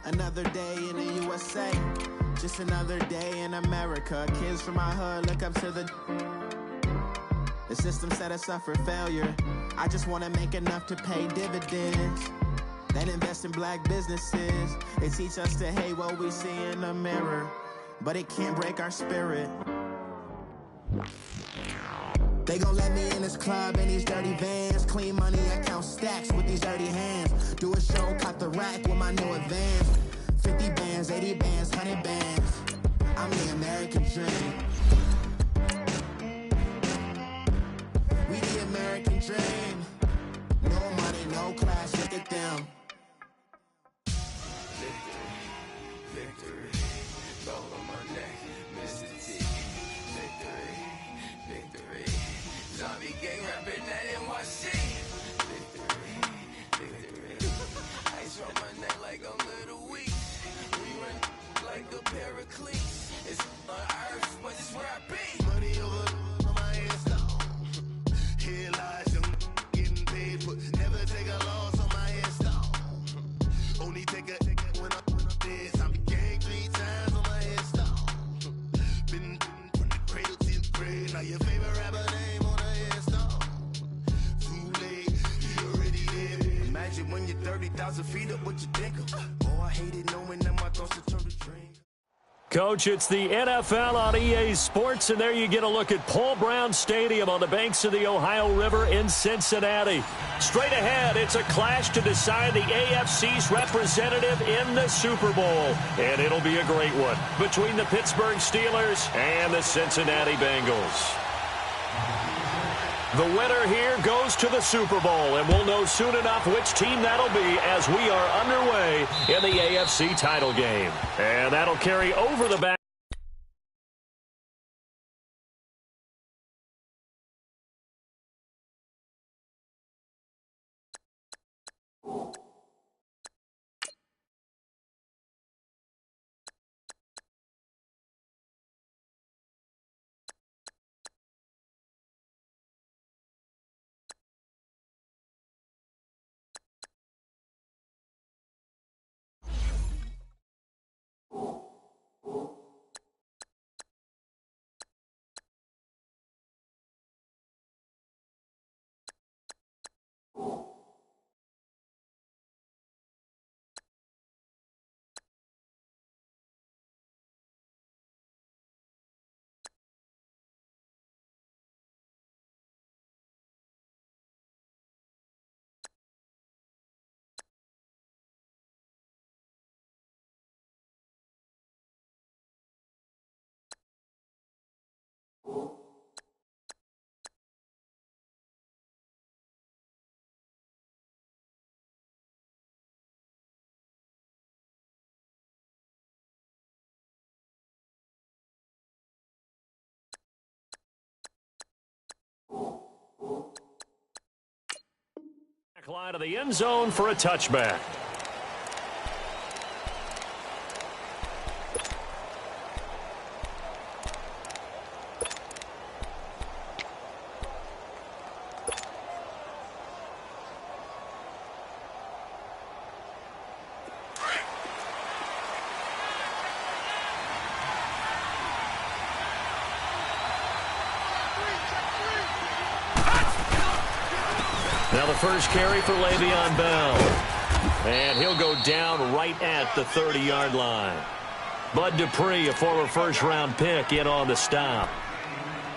Another day in the USA, just another day in America. Kids from my hood look up to the system set us up for failure. I just want to make enough to pay dividends, then invest in black businesses. They teach us to hate what we see in the mirror, but it can't break our spirit. They gon' let me in this club in these dirty vans. Clean money, I count stacks with these dirty hands. Do a show, caught the rack with my new advance. 50 bands, 80 bands, 100 bands. I'm the American dream. We the American dream. No money, no class, look at them. Victory, victory, gold on my neck, Mr. T. Victory, victory, zombie gang rapping that NYC. Victory, victory, ice on my neck like I'm Little Weak. We run like a paraclete. It's on earth, but it's where I be. Money over on my headstone. Here lies young getting paid, but never take a loss on my headstone. Only take a when I'm dead. Zombie gang 3 times on my headstone. Been from the cradle to the grave. Now your favorite rapper name on the headstone. Too late, you already dead. Imagine when you're 30,000 feet up, what you think of? Oh, I hate it knowing that my thoughts are turned to dreams. Coach, it's the NFL on EA Sports, and there you get a look at Paul Brown Stadium on the banks of the Ohio River in Cincinnati. Straight ahead, it's a clash to decide the AFC's representative in the Super Bowl, and it'll be a great one between the Pittsburgh Steelers and the Cincinnati Bengals. The winner here goes to the Super Bowl, and we'll know soon enough which team that'll be as we are underway in the AFC title game. And that'll carry over the back. Line of the end zone for a touchback. Now the first carry for Le'Veon Bell. And he'll go down right at the 30-yard line. Bud Dupree, a former first-round pick, in on the stop.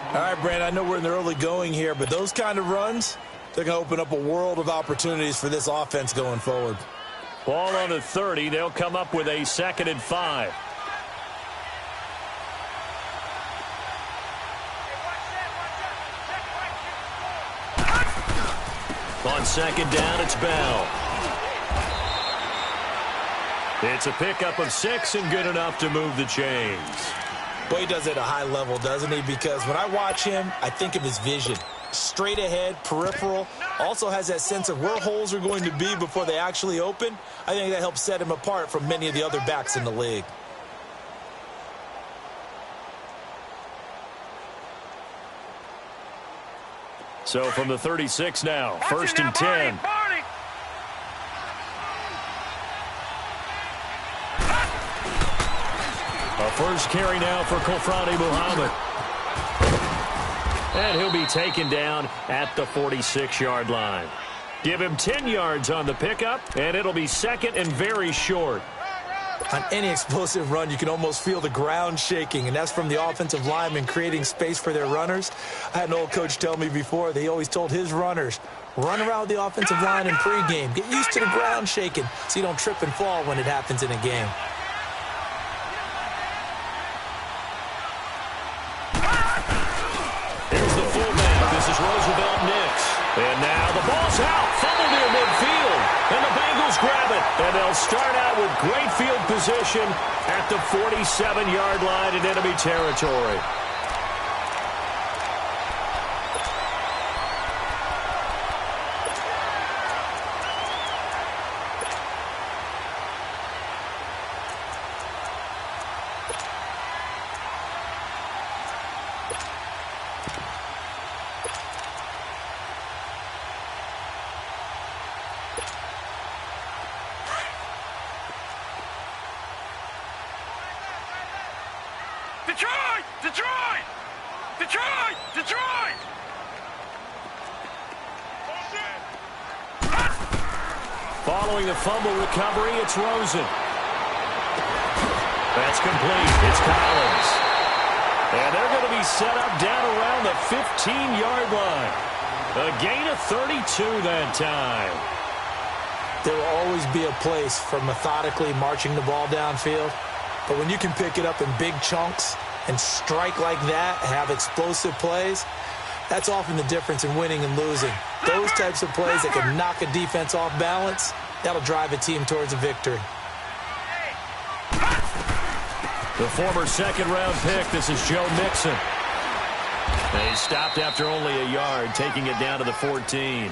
All right, Brand, I know we're in the early going here, but those kind of runs, they're going to open up a world of opportunities for this offense going forward. Ball on the 30. They'll come up with a 2nd and 5. On 2nd down, it's Bell. It's a pickup of 6 and good enough to move the chains. Well, he does it at a high level, doesn't he? Because when I watch him, I think of his vision. Straight ahead, peripheral, also has that sense of where holes are going to be before they actually open. I think that helps set him apart from many of the other backs in the league. So from the 36 now, 1st and 10. A first carry now for Kofrani Muhammad. And he'll be taken down at the 46-yard line. Give him 10 yards on the pickup, and it'll be second and very short. On any explosive run, you can almost feel the ground shaking, and that's from the offensive linemen creating space for their runners. I had an old coach tell me before, they always told his runners, run around the offensive line in pregame. Get used to the ground shaking so you don't trip and fall when it happens in a game. Here's the fullback. This is Roosevelt Nix. And now the ball's out. Fumble near midfield. And the Bengals grab it. And they'll start out with great field position at the 47-yard line in enemy territory. Detroit! Detroit! Detroit! Detroit! Following the fumble recovery, it's Rosen. That's complete. It's Collins. And they're going to be set up down around the 15-yard line. A gain of 32 that time. There will always be a place for methodically marching the ball downfield. But when you can pick it up in big chunks and strike like that, have explosive plays, that's often the difference in winning and losing. Those types of plays that can knock a defense off balance, that'll drive a team towards a victory. The former second-round pick, this is Joe Mixon. And he stopped after only a yard, taking it down to the 14.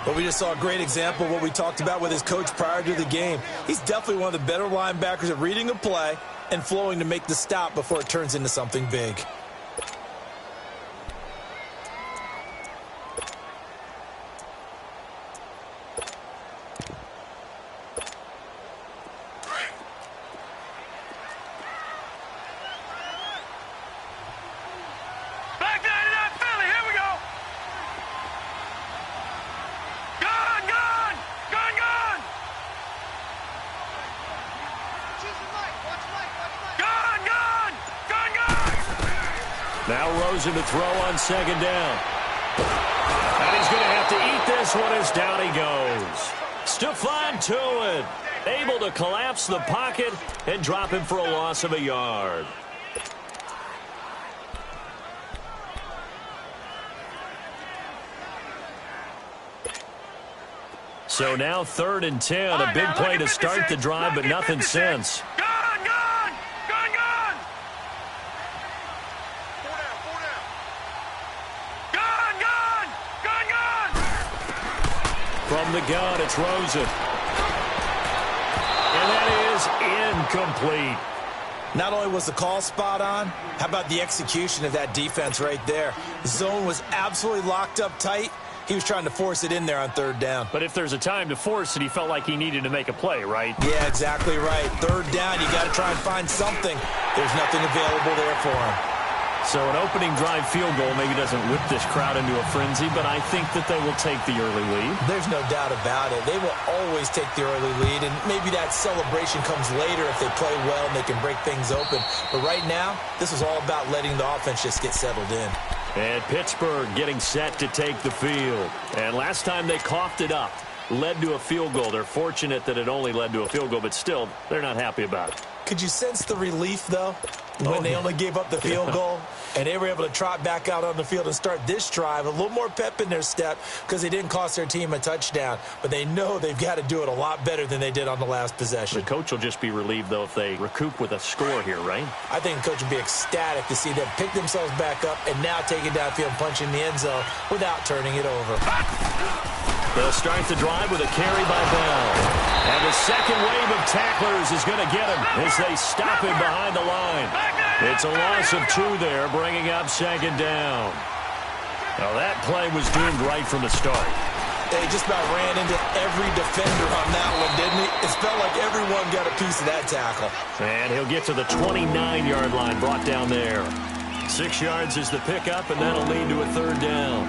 But we just saw a great example of what we talked about with his coach prior to the game. He's definitely one of the better linebackers at reading a play and flowing to make the stop before it turns into something big. Now Rosen to throw on second down. And he's going to have to eat this one as down he goes. Stephon Tuitt able to collapse the pocket and drop him for a loss of a yard. So now 3rd and 10. A big play to start the drive, but nothing since. From the gun, it's Rosen. And that is incomplete. Not only was the call spot on, how about the execution of that defense right there? The zone was absolutely locked up tight. He was trying to force it in there on 3rd down. But if there's a time to force it, he felt like he needed to make a play, right? Yeah, exactly right. 3rd down, you got to try and find something. There's nothing available there for him. So an opening drive field goal maybe doesn't whip this crowd into a frenzy, but I think that they will take the early lead. There's no doubt about it. They will always take the early lead, and maybe that celebration comes later if they play well and they can break things open. But right now, this is all about letting the offense just get settled in. And Pittsburgh getting set to take the field. And last time they coughed it up, led to a field goal. They're fortunate that it only led to a field goal, but still, they're not happy about it. Could you sense the relief, though, when they only gave up the field goal? And they were able to trot back out on the field and start this drive. A little more pep in their step because they didn't cost their team a touchdown. But they know they've got to do it a lot better than they did on the last possession. The coach will just be relieved, though, if they recoup with a score here, right? I think the coach will be ecstatic to see them pick themselves back up and now take it downfield and punch in the end zone without turning it over. They'll start the drive with a carry by Bell. And the second wave of tacklers is going to get him as they stop him behind the line. It's a loss of 2 there, bringing up 2nd down. Now that play was doomed right from the start. They just about ran into every defender on that one, didn't he? It felt like everyone got a piece of that tackle. And he'll get to the 29-yard line, brought down there. 6 yards is the pickup, and that'll lead to a third down.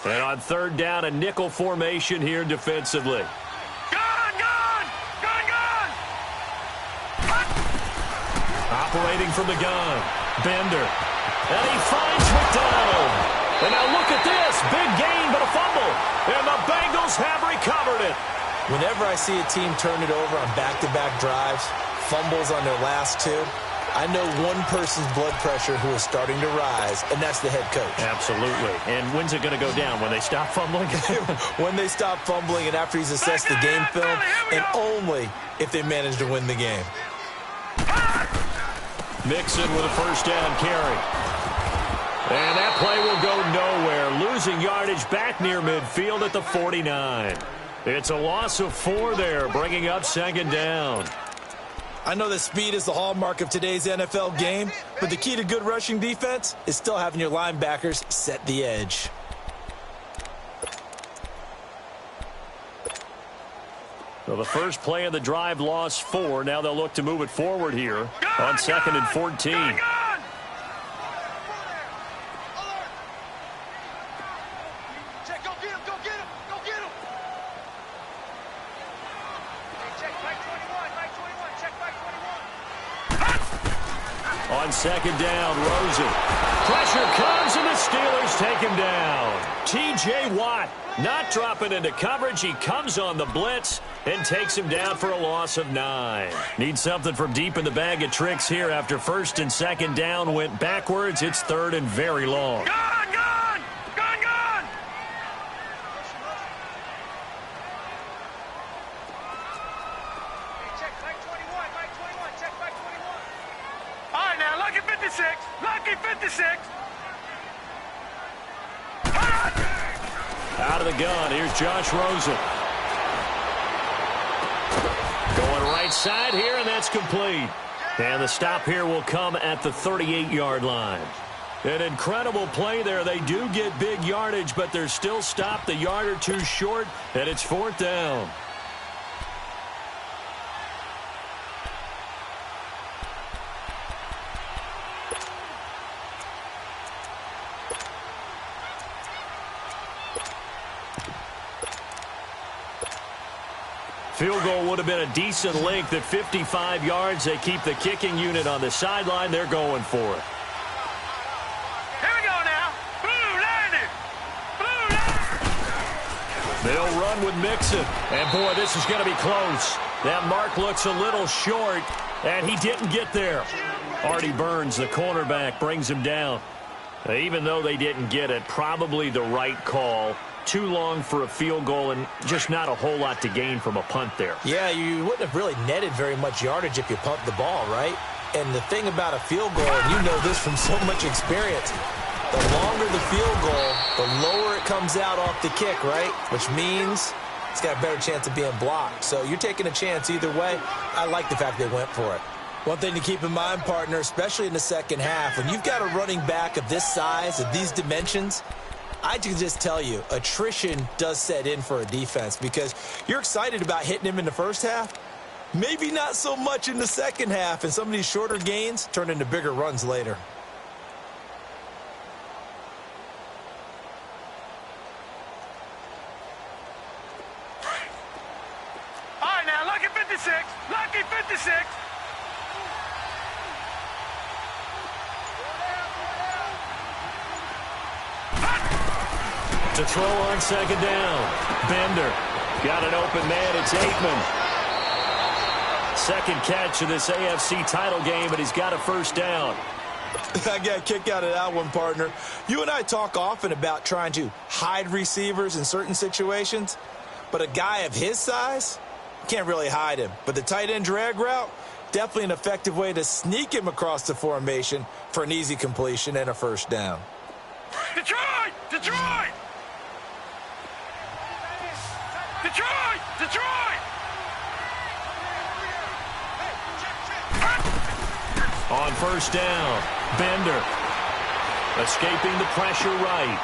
And on third down, a nickel formation here defensively. Gun! Operating from the gun, Bender. And he finds McDonald. And now look at this. Big gain, but a fumble. And the Bengals have recovered it. Whenever I see a team turn it over on back-to-back drives, fumbles on their last two, I know one person's blood pressure who is starting to rise, and that's the head coach. Absolutely. And when's it going to go down? When they stop fumbling? When they stop fumbling and after he's assessed the game film, and only if they manage to win the game. Mixon with a first down carry. And that play will go nowhere. Losing yardage back near midfield at the 49. It's a loss of 4 there, bringing up second down. I know that speed is the hallmark of today's NFL game, but the key to good rushing defense is still having your linebackers set the edge. So the first play of the drive lost 4. Now they'll look to move it forward here on 2nd and 14. On second down, Rosen. Pressure comes, and the Steelers take him down. T.J. Watt not dropping into coverage. He comes on the blitz and takes him down for a loss of 9. Need something from deep in the bag of tricks here after first and second down went backwards. It's third and very long. Gun! Lucky 56. Out of the gun, here's Josh Rosen. Going right side here, and that's complete. And the stop here will come at the 38-yard line. An incredible play there. They do get big yardage, but they're still stopped a yard or two short, and it's 4th down. Field goal would have been a decent length at 55 yards. They keep the kicking unit on the sideline. They're going for it. Here we go now. Blue landed. They'll run with Mixon. And, boy, this is going to be close. That mark looks a little short, and he didn't get there. Artie Burns, the cornerback, brings him down. Even though they didn't get it, probably the right call. Too long for a field goal and just not a whole lot to gain from a punt there. Yeah, you wouldn't have really netted very much yardage if you pumped the ball, right? And the thing about a field goal, and you know this from so much experience, the longer the field goal, the lower it comes out off the kick, right? Which means it's got a better chance of being blocked. So you're taking a chance either way. I like the fact they went for it. One thing to keep in mind, partner, especially in the second half, when you've got a running back of this size, of these dimensions, I can just tell you, attrition does set in for a defense because you're excited about hitting him in the first half. Maybe not so much in the second half, and some of these shorter gains turn into bigger runs later. All right, now, lucky 56. Lucky 56. To throw on second down. Bender got an open man. It's Aikman. Second catch of this AFC title game, and he's got a first down. I got a kick out of that one, partner. You and I talk often about trying to hide receivers in certain situations, but a guy of his size can't really hide him. But the tight end drag route, definitely an effective way to sneak him across the formation for an easy completion and a first down. Detroit! Detroit! Detroit! Detroit! On first down, Bender escaping the pressure right.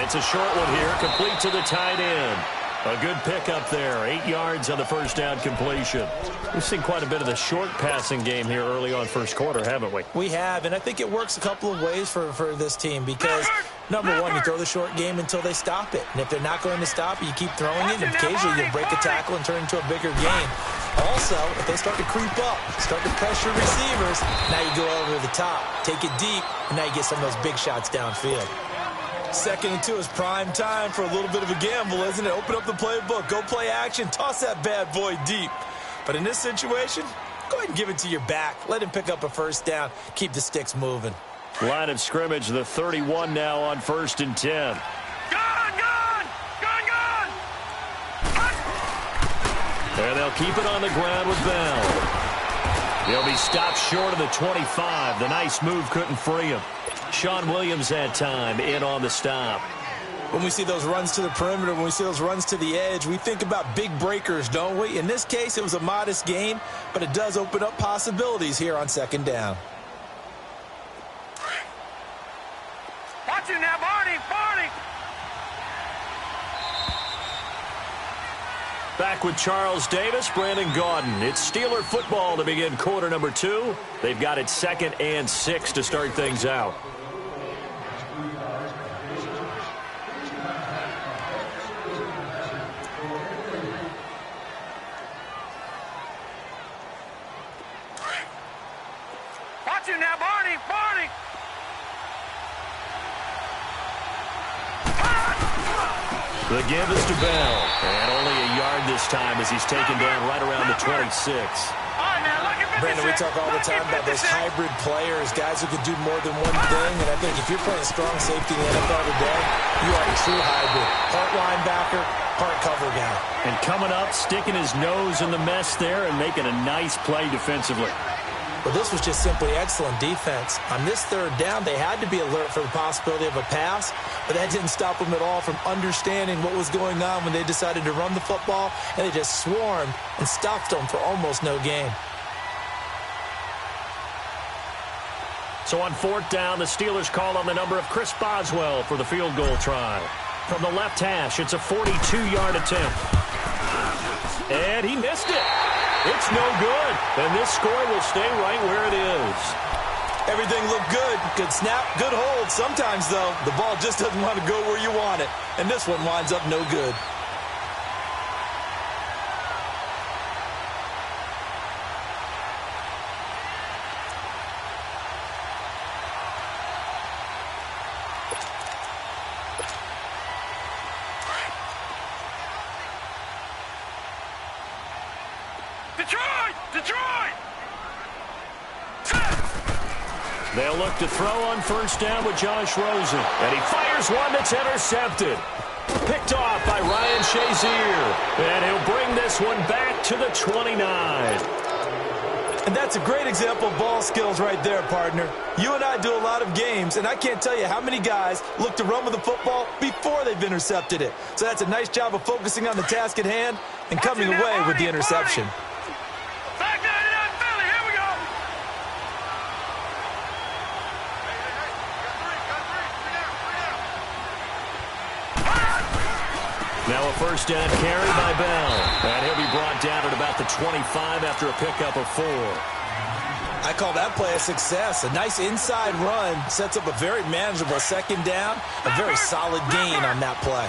It's a short one here, complete to the tight end. A good pickup there, 8 yards on the first down completion. We've seen quite a bit of the short passing game here early on first quarter, haven't we? We have, and I think it works a couple of ways for this team because, number one, you throw the short game until they stop it. And if they're not going to stop it, you keep throwing it, and occasionally you'll break a tackle and turn it into a bigger gain. Also, if they start to creep up, start to pressure receivers, now you go over the top, take it deep, and now you get some of those big shots downfield. 2nd and 2 is prime time for a little bit of a gamble, isn't it? Open up the playbook, go play action, toss that bad boy deep. But in this situation, go ahead and give it to your back. Let him pick up a first down. Keep the sticks moving. Line of scrimmage, the 31 now on 1st and 10. Gone! Gone! Gone! Gone! And they'll keep it on the ground with Bell. He'll be stopped short of the 25. The nice move couldn't free him. Sean Williams had time in on the stop. When we see those runs to the perimeter, when we see those runs to the edge, we think about big breakers, don't we? In this case, it was a modest gain, but it does open up possibilities here on 2nd down. Watch it now, Barney! Barney! Back with Charles Davis, Brandon Gaudin. It's Steeler football to begin quarter number 2. They've got it 2nd and 6 to start things out. Watch it now, Barney! Barney! The give is to Bell. And only a yard this time as he's taken down right around the 26. All right, now, look at 56. Brandon, we talk all the time about those hybrid players, guys who can do more than one thing. And I think if you're playing strong safety in the NFL today, you are a true hybrid. Part linebacker, part cover guy. And coming up, sticking his nose in the mess there and making a nice play defensively. But this was just simply excellent defense. On this 3rd down, they had to be alert for the possibility of a pass, but that didn't stop them at all from understanding what was going on when they decided to run the football, and they just swarmed and stopped them for almost no gain. So on 4th down, the Steelers call on the number of Chris Boswell for the field goal try. From the left hash, it's a 42-yard attempt. And he missed it. It's no good, and this score will stay right where it is. Everything looked good. Good snap, good hold. Sometimes, though, the ball just doesn't want to go where you want it, and this one winds up no good. Detroit! Detroit! They'll look to throw on 1st down with Josh Rosen. And he fires one that's intercepted. Picked off by Ryan Shazier. And he'll bring this one back to the 29. And that's a great example of ball skills right there, partner. You and I do a lot of games, and I can't tell you how many guys look to run with the football before they've intercepted it. So that's a nice job of focusing on the task at hand and coming away with the interception. Back down to Philly. Here we go. Now a 1st down carry by Bell. And he'll be brought down at about the 25 after a pickup of 4. I call that play a success. A nice inside run sets up a very manageable 2nd down. A very solid gain on that play.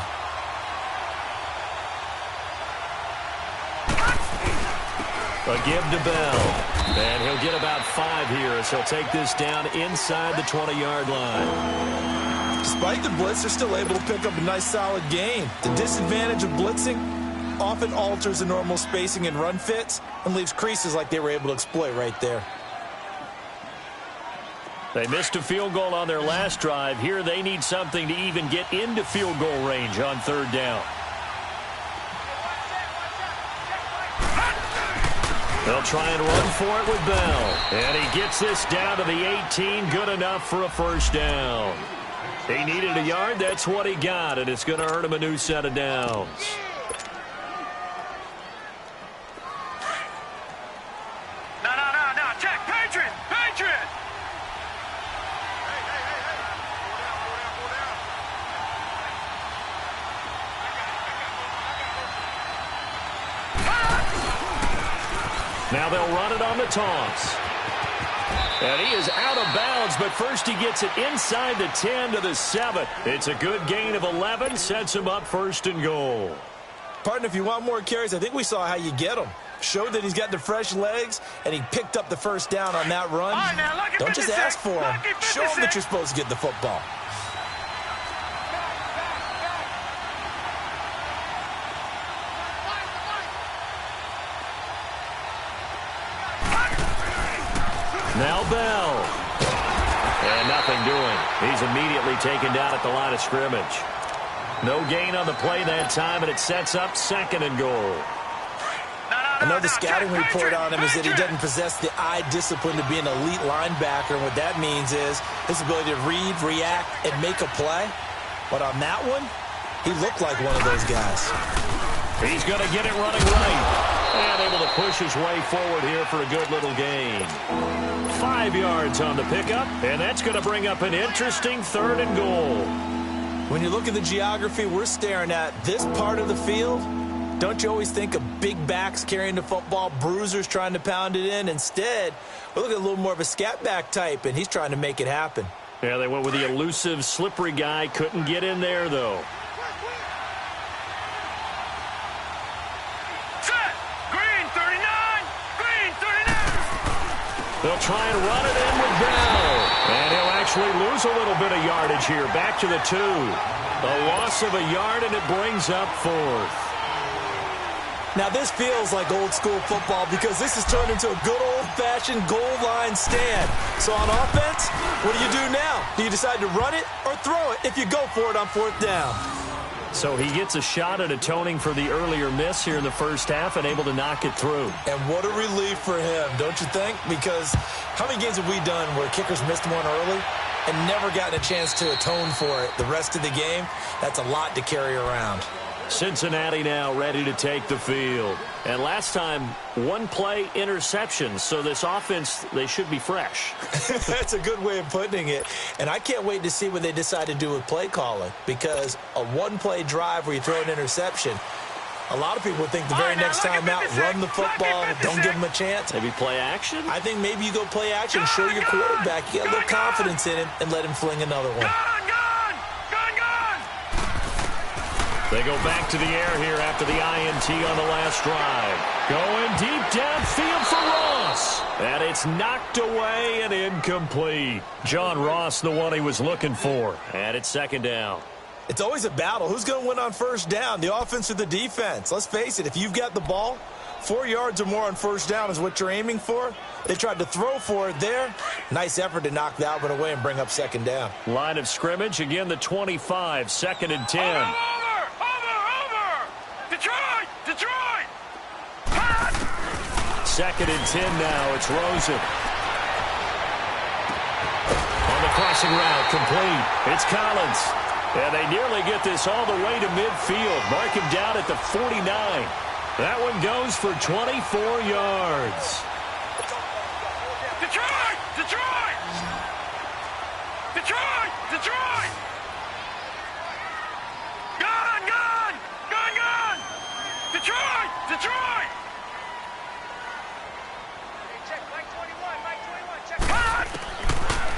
A give to Bell. And he'll get about 5 here as he'll take this down inside the 20-yard line. Despite the blitz, they're still able to pick up a nice solid gain. The disadvantage of blitzing often alters the normal spacing and run fits and leaves creases like they were able to exploit right there. They missed a field goal on their last drive. Here they need something to even get into field goal range on 3rd down. They'll try and run for it with Bell. And he gets this down to the 18. Good enough for a 1st down. He needed a yard. That's what he got, and it's going to earn him a new set of downs. Now they'll run it on the toss. And he is out of bounds, but first he gets it inside the 10 to the 7. It's a good gain of 11, sets him up first and goal. Partner, if you want more carries, I think we saw how you get them. Showed that he's got the fresh legs, and he picked up the first down on that run. Right, now, don't just ask for him. Show him that you're supposed to get the football. Now Bell. And nothing doing. He's immediately taken down at the line of scrimmage. No gain on the play that time, and it sets up second and goal. I know the scouting report on him is that he doesn't possess the eye discipline to be an elite linebacker. And what that means is his ability to read, react, and make a play. But on that one, he looked like one of those guys. He's going to get it running right. And able to push his way forward here for a good little gain. 5 yards on the pickup, and that's going to bring up an interesting third and goal. When you look at the geography we're staring at, this part of the field, don't you always think of big backs carrying the football, bruisers trying to pound it in? Instead, we look at a little more of a scat back type, and he's trying to make it happen. Yeah, they went with the elusive, slippery guy. Couldn't get in there, though. Set! Green 39! Green 39! They'll try and run it in with Bell. And he'll actually lose a little bit of yardage here. Back to the 2. A loss of a yard, and it brings up 4th. Now, this feels like old-school football because this has turned into a good old-fashioned goal line stand. So on offense, what do you do now? Do you decide to run it or throw it if you go for it on 4th down? So he gets a shot at atoning for the earlier miss here in the first half and able to knock it through. And what a relief for him, don't you think? Because how many games have we done where kickers missed one early and never gotten a chance to atone for it the rest of the game? That's a lot to carry around. Cincinnati now ready to take the field. And last time, one play interception. So this offense, they should be fresh. That's a good way of putting it. And I can't wait to see what they decide to do with play calling. Because a one-play drive where you throw an interception, a lot of people think the very next time out, run the football, don't give them a chance. Maybe play action? I think maybe you go play action, show your quarterback you got a little confidence in him, and let him fling another one. They go back to the air here after the INT on the last drive. Going deep downfield for Ross. And it's knocked away and incomplete. John Ross, the one he was looking for. And it's second down. It's always a battle. Who's going to win on first down, the offense or the defense? Let's face it, if you've got the ball, 4 yards or more on first down is what you're aiming for. They tried to throw for it there. Nice effort to knock that one away and bring up second down. Line of scrimmage, again the 25, 2nd and 10. Detroit! 2nd and 10 now. It's Rosen. On the crossing route, complete. It's Collins. And they nearly get this all the way to midfield. Mark him down at the 49. That one goes for 24 yards. Detroit! Detroit!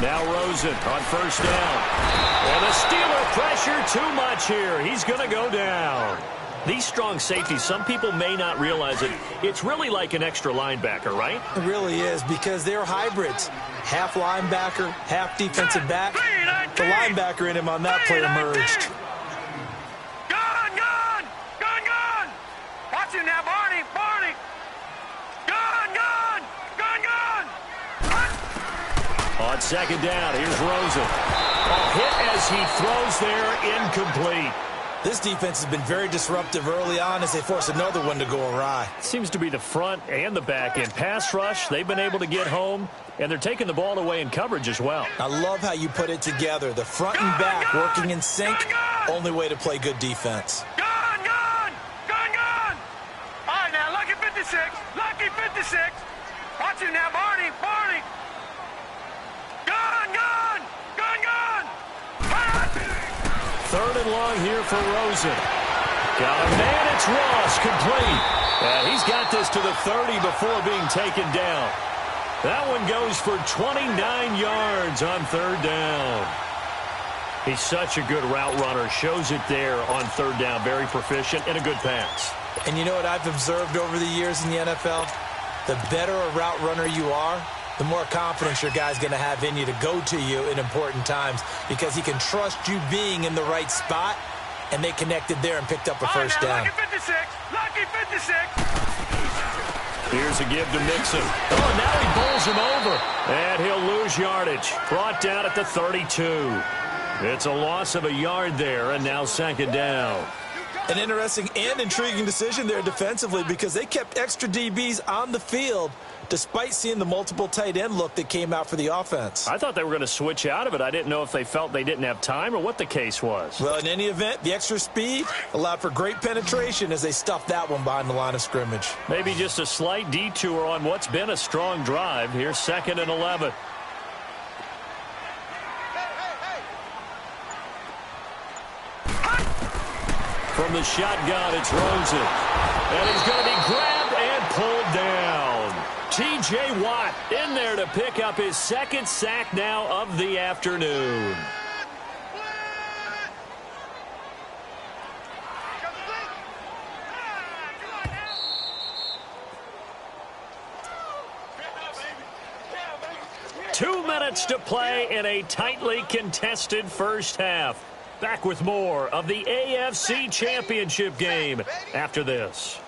Now Rosen on first down. And the Steeler pressure too much here. He's going to go down. These strong safeties, some people may not realize it. It's really like an extra linebacker, right? It really is because they're hybrids. Half linebacker, half defensive back. The linebacker in him on that play emerged. Watch him now, Barney! On second down, here's Rosen. A hit as he throws there, incomplete. This defense has been very disruptive early on as they force another one to go awry. Seems to be the front and the back end. Pass rush, they've been able to get home, and they're taking the ball away in coverage as well. I love how you put it together. The front and back working in sync, only way to play good defense. Gun! All right, now, Lucky 56. Watch him now, Barney! Gun! 3rd and long here for Rosen. Got a man at It's Ross, complete. And he's got this to the 30 before being taken down. That one goes for 29 yards on third down. He's such a good route runner. Shows it there on third down. Very proficient and a good pass. And you know what I've observed over the years in the NFL? The better a route runner you are, the more confidence your guy's going to have in you to go to you in important times because he can trust you being in the right spot, and they connected there and picked up a first down. Lucky 56. Lucky 56. Here's a give to Mixon. Oh, now he bowls him over. And he'll lose yardage. Brought down at the 32. It's a loss of a yard there, and now second down. An interesting and intriguing decision there defensively because they kept extra DBs on the field despite seeing the multiple tight end look that came out for the offense. I thought they were going to switch out of it. I didn't know if they felt they didn't have time or what the case was. Well, in any event, the extra speed allowed for great penetration as they stuffed that one behind the line of scrimmage. Maybe just a slight detour on what's been a strong drive. Here's 2nd and 11. From the shotgun, it's Rosen. And he's going to be grabbed and pulled down. T.J. Watt in there to pick up his 2nd sack now of the afternoon. Two minutes to play in a tightly contested first half. Back with more of the AFC Championship game after this.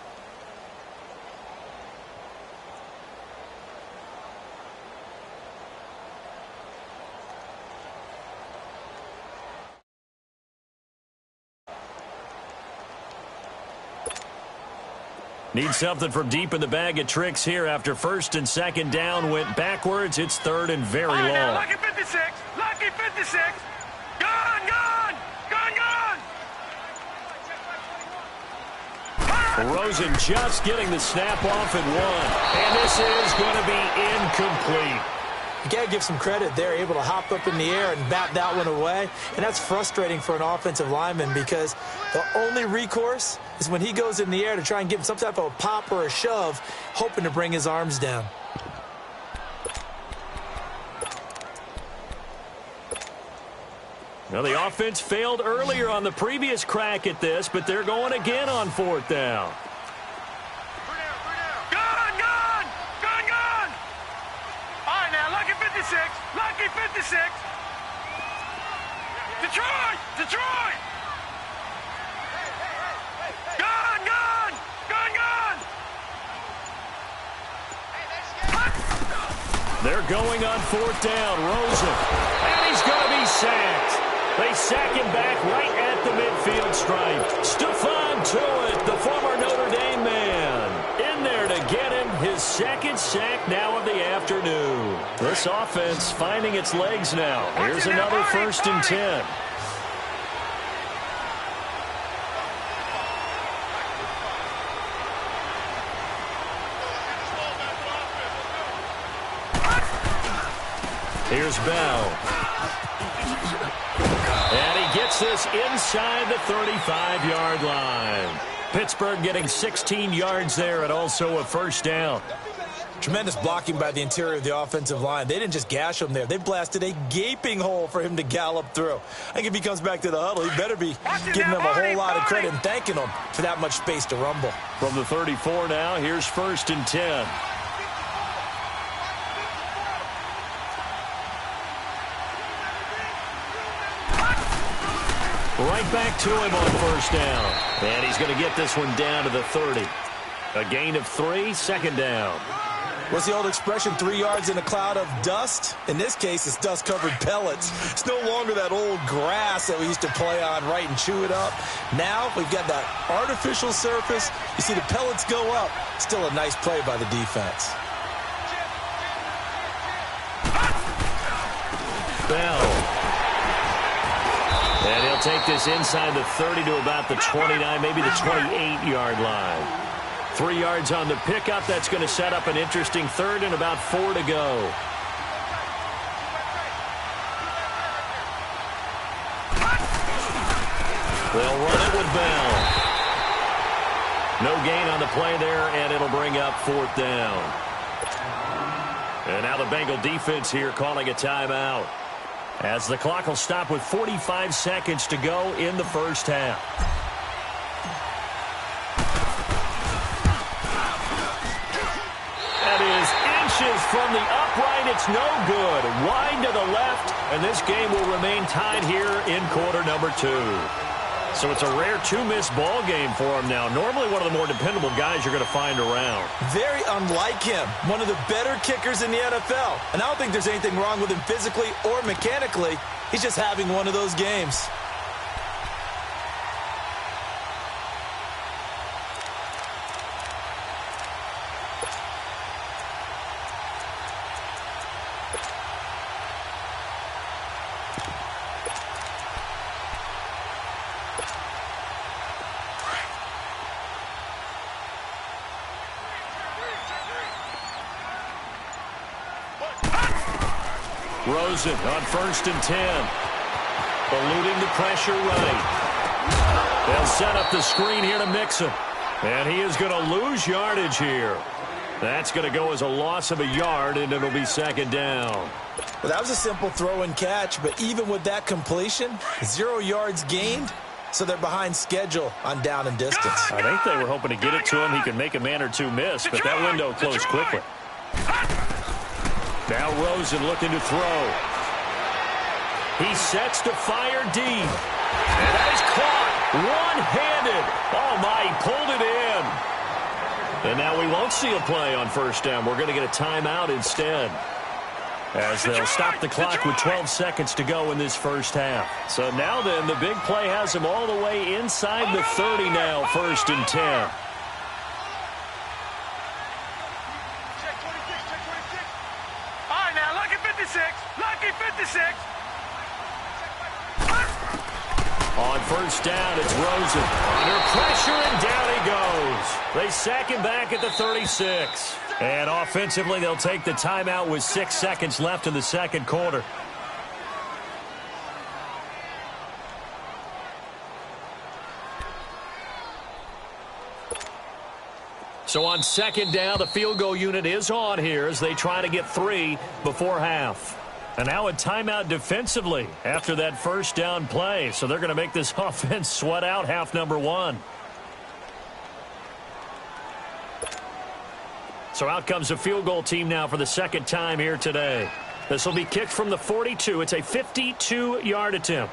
Need something from deep in the bag of tricks here after 1st and 2nd down went backwards. It's 3rd and very long. Now, lucky 56. Lucky 56. Gone, gone. Gone, gone. Rosen just getting the snap off at 1. And this is going to be incomplete. You got to give some credit. They're able to hop up in the air and bat that one away. And that's frustrating for an offensive lineman because the only recourse is when he goes in the air to try and give some type of a pop or a shove, hoping to bring his arms down. Well, the offense failed earlier on the previous crack at this, but they're going again on 4th down. Gone, gone. Gone, gone. All right, now, lucky 56. Lucky 56. Detroit. Detroit. Gone, gone. Gone, gone. They're going on 4th down. Rosen. And he's going to be sacked. They sack him back right at the midfield stripe. Stephon Tuitt, the former Notre Dame man, in there to get him his 2nd sack now of the afternoon. This offense finding its legs now. Here's another 1st and 10. Here's Bell. And he gets this inside the 35-yard line. Pittsburgh getting 16 yards there and also a 1st down. Tremendous blocking by the interior of the offensive line. They didn't just gash him there. They blasted a gaping hole for him to gallop through. I think if he comes back to the huddle, he better be giving them a whole lot of credit and thanking them for that much space to rumble. From the 34 now, here's 1st and 10. Right back to him on 1st down. And he's going to get this one down to the 30. A gain of 3, 2nd down. What's the old expression, 3 yards in a cloud of dust? In this case, it's dust-covered pellets. It's no longer that old grass that we used to play on, right, and chew it up. Now we've got that artificial surface. You see the pellets go up. Still a nice play by the defense. Bell. And he'll take this inside the 30 to about the 29, maybe the 28-yard line. 3 yards on the pickup. That's going to set up an interesting 3rd and about 4 to go. They'll run it with Bell. No gain on the play there, and it'll bring up 4th down. And now the Bengal defense here calling a timeout, as the clock will stop with 45 seconds to go in the first half. That is inches from the upright. It's no good. Wide to the left, and this game will remain tied here in quarter number 2. So it's a rare 2-miss ball game for him now. Normally one of the more dependable guys you're going to find around. Very unlike him. One of the better kickers in the NFL. And I don't think there's anything wrong with him physically or mechanically. He's just having one of those games. Rosen on 1st and 10. Eluding the pressure right. They'll set up the screen here to mix him. And he is going to lose yardage here. That's going to go as a loss of a yard, and it'll be 2nd down. Well, that was a simple throw and catch, but even with that completion, 0 yards gained, so they're behind schedule on down and distance. I think they were hoping to get it to him. He could make a man or two miss, but that window closed quickly. Now Rosen looking to throw. He sets to fire deep. And that is caught one-handed. Oh, my, he pulled it in. And now we won't see a play on 1st down. We're going to get a timeout instead, as they'll stop the clock with 12 seconds to go in this first half. So now then, the big play has him all the way inside the 30 now, 1st and 10. Lucky 56. On 1st down, it's Rosen. Under pressure, and down he goes. They sack him back at the 36. And offensively, they'll take the timeout with 6 seconds left in the 2nd quarter. So on 2nd down, the field goal unit is on here as they try to get 3 before half. And now a timeout defensively after that 1st down play. So they're going to make this offense sweat out half number 1. So out comes the field goal team now for the 2nd time here today. This will be kicked from the 42. It's a 52-yard attempt.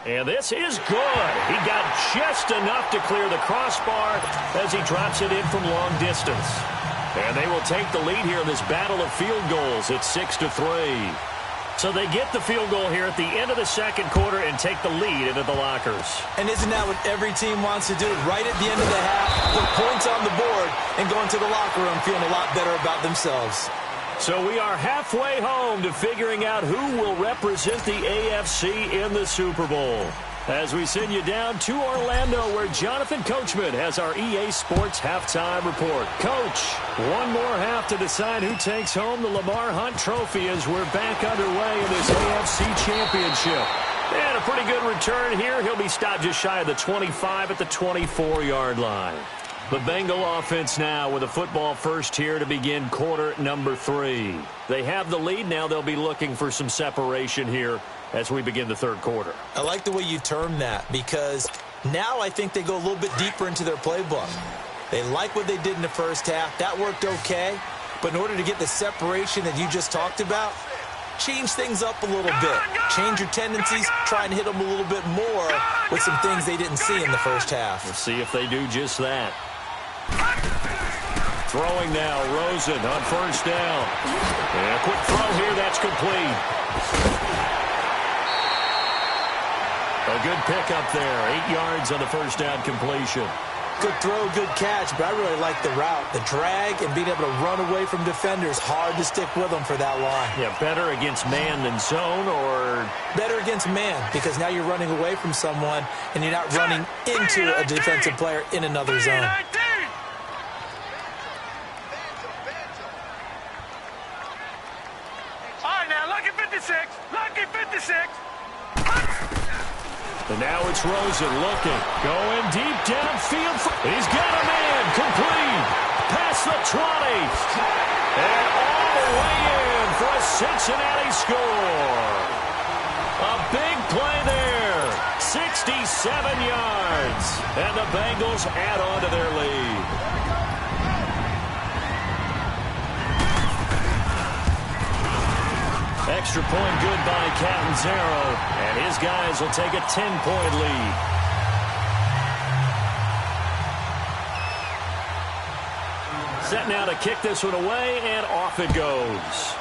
And this is good. He got just enough to clear the crossbar as he drops it in from long distance. And they will take the lead here in this battle of field goals. It's 6-3. So they get the field goal here at the end of the 2nd quarter and take the lead into the lockers. And isn't that what every team wants to do? Right at the end of the half, put points on the board and go into the locker room feeling a lot better about themselves. So we are halfway home to figuring out who will represent the AFC in the Super Bowl, as we send you down to Orlando, where Jonathan Coachman has our EA Sports halftime report. Coach, one more half to decide who takes home the Lamar Hunt Trophy as we're back underway in this AFC Championship. And a pretty good return here. He'll be stopped just shy of the 25 at the 24-yard line. The Bengal offense now with a football first here to begin quarter number 3. They have the lead now. They'll be looking for some separation here as we begin the 3rd quarter. I like the way you term that, because now I think they go a little bit deeper into their playbook. They like what they did in the first half. That worked okay. But in order to get the separation that you just talked about, change things up a little bit. Change your tendencies. Try and hit them a little bit more with some things they didn't see in the first half. We'll see if they do just that. Throwing now, Rosen on 1st down. And a quick throw here, that's complete. A good pickup there, 8 yards on the 1st down completion. Good throw, good catch, but I really like the route. The drag and being able to run away from defenders, hard to stick with them for that long. Yeah, better against man than zone, or? Better against man, because now you're running away from someone and you're not running into a defensive player in another zone. All right, now, lucky 56. Lucky 56. And now it's Rosen looking. Going deep downfield. He's got a man. Complete. Past the 20. And all the way in for a Cincinnati score. A big play there. 67 yards. And the Bengals add on to their lead. Extra point good by Catanzaro, and his guys will take a 10-point lead. Set now to kick this one away, and off it goes.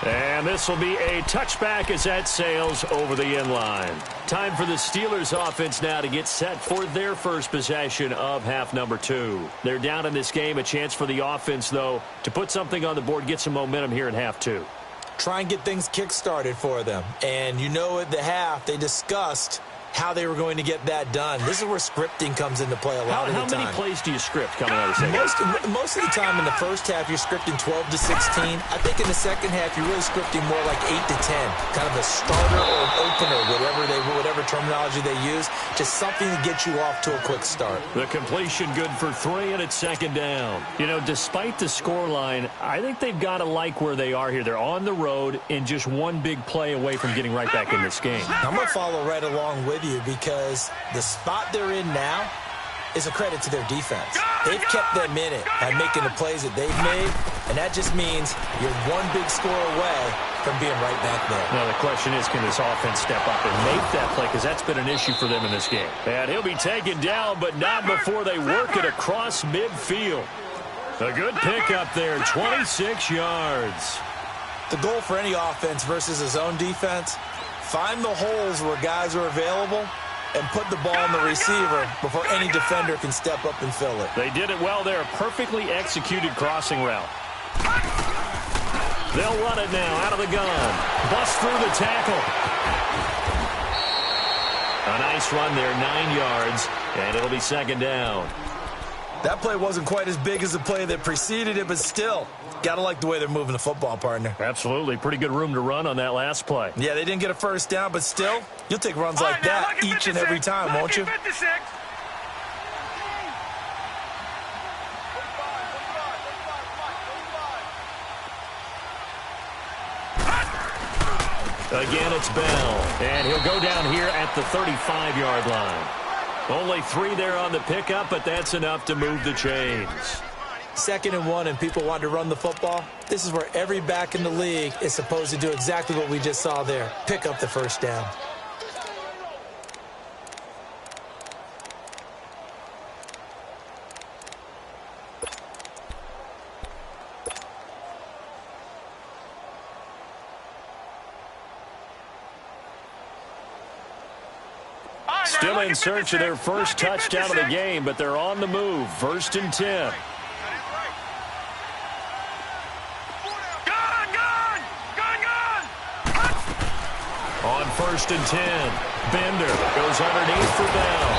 And this will be a touchback as that sails over the inline. Time for the Steelers offense now to get set for their first possession of half number 2. They're down in this game. A chance for the offense, though, to put something on the board, get some momentum here in half 2. Try and get things kick-started for them. And you know at the half, they discussed how they were going to get that done. This is where scripting comes into play a lot of the time. How many plays do you script coming out of the second? Most of the time in the first half, you're scripting 12 to 16. I think in the second half, you're really scripting more like 8 to 10. Kind of a starter or an opener, whatever terminology they use. Just something to get you off to a quick start. The completion good for 3, and it's second down. You know, despite the scoreline, I think they've got to like where they are here. They're on the road and just one big play away from getting right back in this game. I'm going to follow right along with you because the spot they're in now is a credit to their defense. They've kept them in it by making the plays that they've made, and that just means you're one big score away from being right back there. Now the question is, can this offense step up and make that play, because that's been an issue for them in this game. And he'll be taken down, but not before they work it across midfield. A good pickup there, 26 yards. The goal for any offense versus his own defense, find the holes where guys are available and put the ball in the receiver before any defender can step up and fill it. They did it well there. Perfectly executed crossing route. They'll run it now out of the gun. Bust through the tackle. A nice run there, 9 yards, and it'll be second down. That play wasn't quite as big as the play that preceded it, but still, got to like the way they're moving the football, partner. Absolutely. Pretty good room to run on that last play. Yeah, they didn't get a first down, but still, you'll take runs like that each and every time, won't you? 56. Again, it's Bell, and he'll go down here at the 35-yard line. Only 3 there on the pickup, but that's enough to move the chains. 2nd and 1, and people want to run the football. This is where every back in the league is supposed to do exactly what we just saw there. Pick up the first down. Still in search of their first touchdown of the game, but they're on the move. 1st and 10. On 1st and 10, Bender goes underneath for Bell.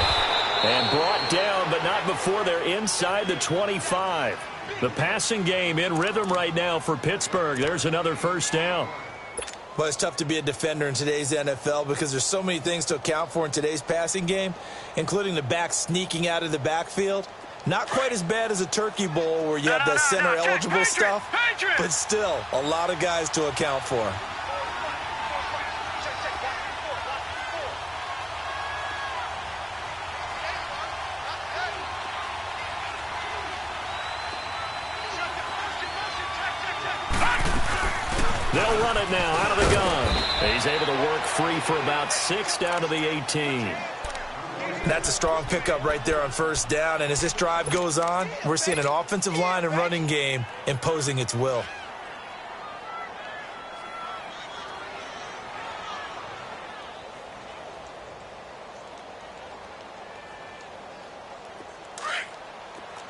And brought down, but not before they're inside the 25. The passing game in rhythm right now for Pittsburgh. There's another first down. Well, it's tough to be a defender in today's NFL because there's so many things to account for in today's passing game, including the back sneaking out of the backfield. Not quite as bad as a Turkey Bowl where you have that center-eligible stuff, but still a lot of guys to account for. They'll run it now out of the gun. He's able to work free for about 6 down to the 18. That's a strong pickup right there on first down. And as this drive goes on, we're seeing an offensive line and running game imposing its will.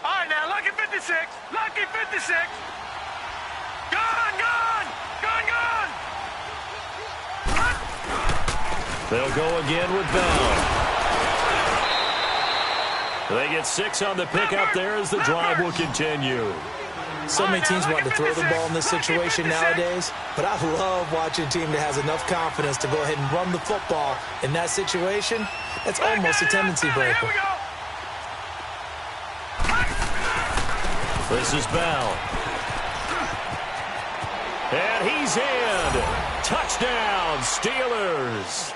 All right, now, lucky 56. Lucky 56. Gun, gun. Gun, gun. They'll go again with Bell. They get 6 on the pickup there as the drive will continue. So many teams want to throw the ball in this situation nowadays, but I love watching a team that has enough confidence to go ahead and run the football in that situation. That's almost a tendency breaker. This is Bell. And he's in. Touchdown, Steelers.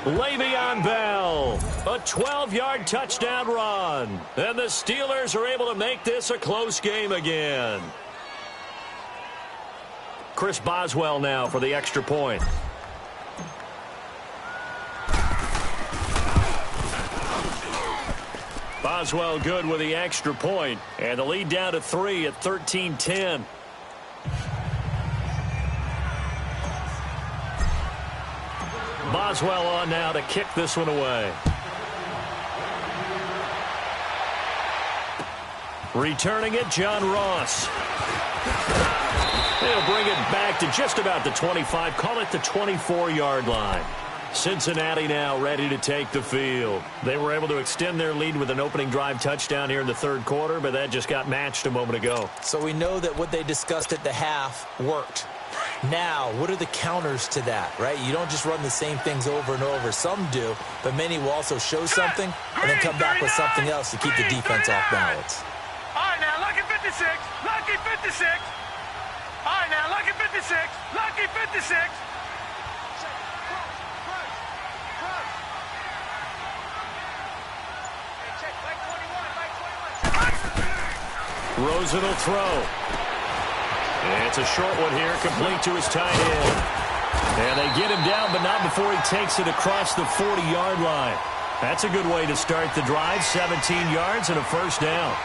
Le'Veon Bell, a 12-yard touchdown run. And the Steelers are able to make this a close game again. Chris Boswell now for the extra point. Boswell good with the extra point. And the lead down to 3 at 13-10. Boswell on now to kick this one away. Returning it, John Ross. They'll bring it back to just about the 25. Call it the 24-yard line. Cincinnati now ready to take the field. They were able to extend their lead with an opening drive touchdown here in the third quarter, but that just got matched a moment ago. So we know that what they discussed at the half worked. Now, what are the counters to that, right? You don't just run the same things over and over. Some do, but many will also show something and then come back with something else to keep the defense off balance. All right, now, lucky 56. Lucky 56. All right, now, lucky 56. Lucky 56. Rosen will throw. And it's a short one here, complete to his tight end. And they get him down, but not before he takes it across the 40-yard line. That's a good way to start the drive, 17 yards and a first down.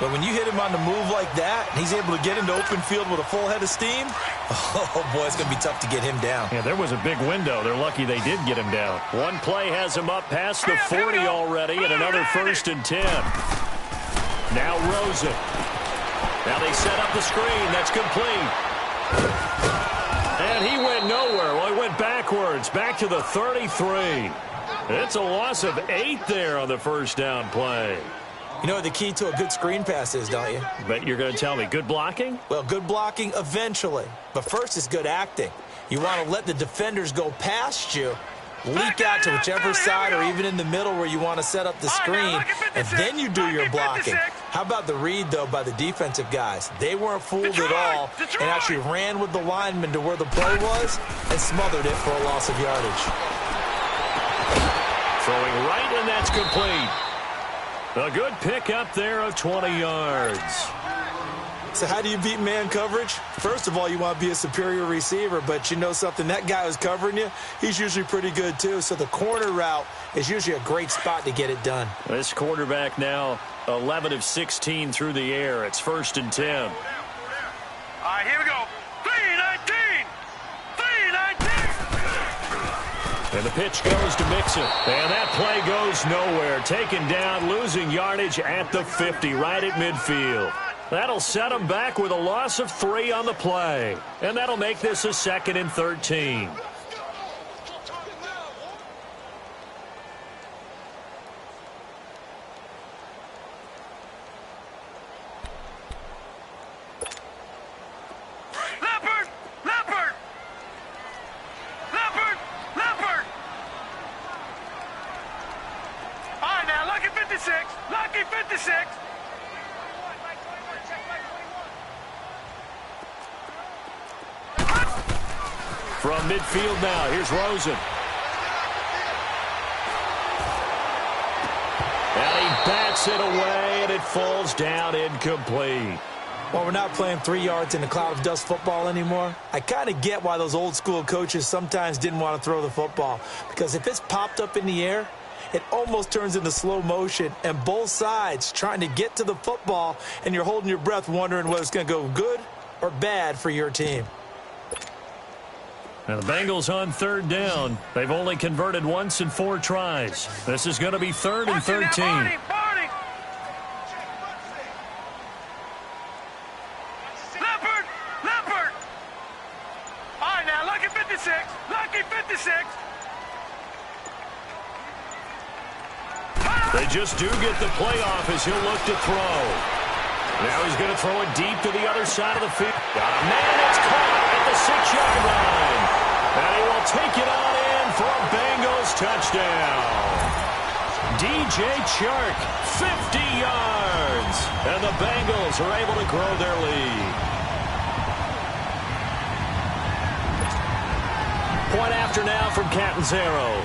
But when you hit him on the move like that, and he's able to get into open field with a full head of steam, oh, boy, it's going to be tough to get him down. Yeah, there was a big window. They're lucky they did get him down. One play has him up past the 40 already, and another 1st and 10. Now Rosen. Now they set up the screen. That's complete. And he went nowhere. Well, he went backwards, back to the 33. It's a loss of 8 there on the first down play. You know what the key to a good screen pass is, don't you? Bet you're going to tell me. Good blocking? Well, good blocking eventually. But first is good acting. You want to let the defenders go past you, leak out to whichever side or even in the middle where you want to set up the screen, and then you do your blocking. How about the read, though, by the defensive guys? They weren't fooled at all and actually ran with the lineman to where the play was and smothered it for a loss of yardage. Throwing right, and that's complete. A good pick up there of 20 yards. So how do you beat man coverage? First of all, you want to be a superior receiver, but you know something, that guy who's covering you, he's usually pretty good too. So the corner route is usually a great spot to get it done. This quarterback now 11 of 16 through the air. It's 1st and 10. All right, here we go. 3-19. 3-19. And the pitch goes to Mixon. And that play goes nowhere. Taken down, losing yardage at the 50, right at midfield. That'll set them back with a loss of 3 on the play. And that'll make this a 2nd and 13. Lucky 56. From midfield now, here's Rosen. And he bats it away, and it falls down incomplete. Well, we're not playing 3 yards in a cloud of dust football anymore. I kind of get why those old school coaches sometimes didn't want to throw the football. Because if it's popped up in the air, it almost turns into slow motion, and both sides trying to get to the football, and you're holding your breath wondering whether it's going to go good or bad for your team. Now the Bengals on 3rd down. They've only converted once in 4 tries. This is going to be 3rd and 13. Leopard! All right, now, lucky 56. Lucky 56. They just do get the playoff as he'll look to throw. Now he's going to throw it deep to the other side of the field. Got a man that's caught at the 6-yard line. And he will take it on in for a Bengals touchdown. DJ Chark, 50 yards. And the Bengals are able to grow their lead. Point after now from Catanzaro.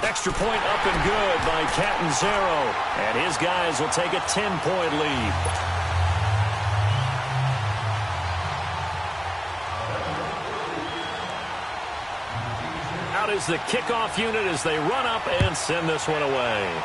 Extra point up and good by Catanzaro. And his guys will take a 10-point lead. Out is the kickoff unit as they run up and send this one away.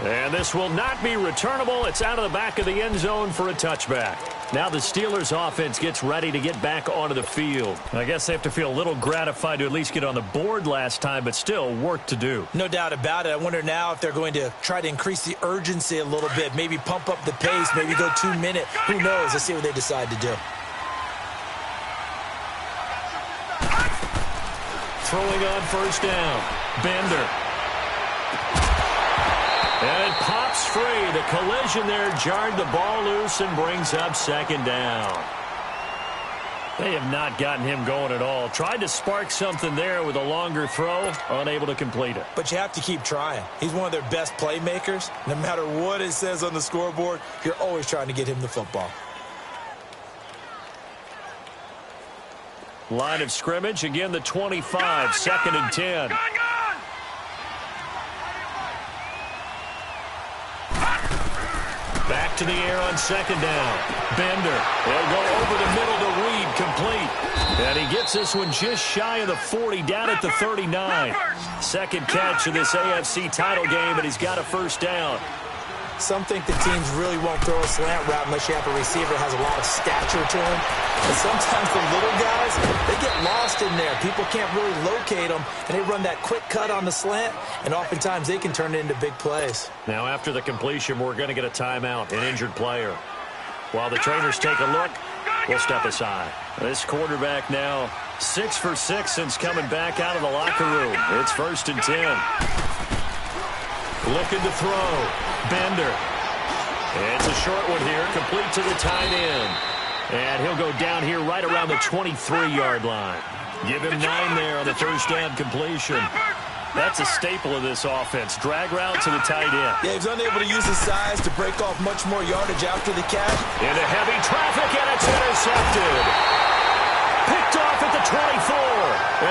And this will not be returnable. It's out of the back of the end zone for a touchback. Now the Steelers offense gets ready to get back onto the field. I guess they have to feel a little gratified to at least get on the board last time, but still work to do. No doubt about it. I wonder now if they're going to try to increase the urgency a little bit, maybe pump up the pace, maybe go 2-minute. Who knows? Let's see what they decide to do. Throwing on first down. Bender. And it pops free. The collision there jarred the ball loose and brings up second down. They have not gotten him going at all. Tried to spark something there with a longer throw, unable to complete it. But you have to keep trying. He's one of their best playmakers. No matter what it says on the scoreboard, you're always trying to get him the football. Line of scrimmage, again the 25, second and 10. Back to the air on second down. Bender. He'll go over the middle to Reed, complete. And he gets this one just shy of the 40, down at the 39. Second catch of this AFC title game, and he's got a first down. Some think the teams really won't throw a slant route unless you have a receiver that has a lot of stature to him. And sometimes the little guys, they get lost in there. People can't really locate them, and they run that quick cut on the slant, and oftentimes they can turn it into big plays. Now after the completion, we're going to get a timeout, an injured player. While the trainers take a look, we'll step aside. This quarterback now 6 for 6 since coming back out of the locker room. It's first and 10. Looking to throw. Bender. It's a short one here, complete to the tight end. And he'll go down here right around the 23-yard line. Give him 9 there on the first down completion. That's a staple of this offense. Drag route to the tight end. Yeah, he's unable to use his size to break off much more yardage after the catch. Into heavy traffic, and it's intercepted. Picked off at the 24.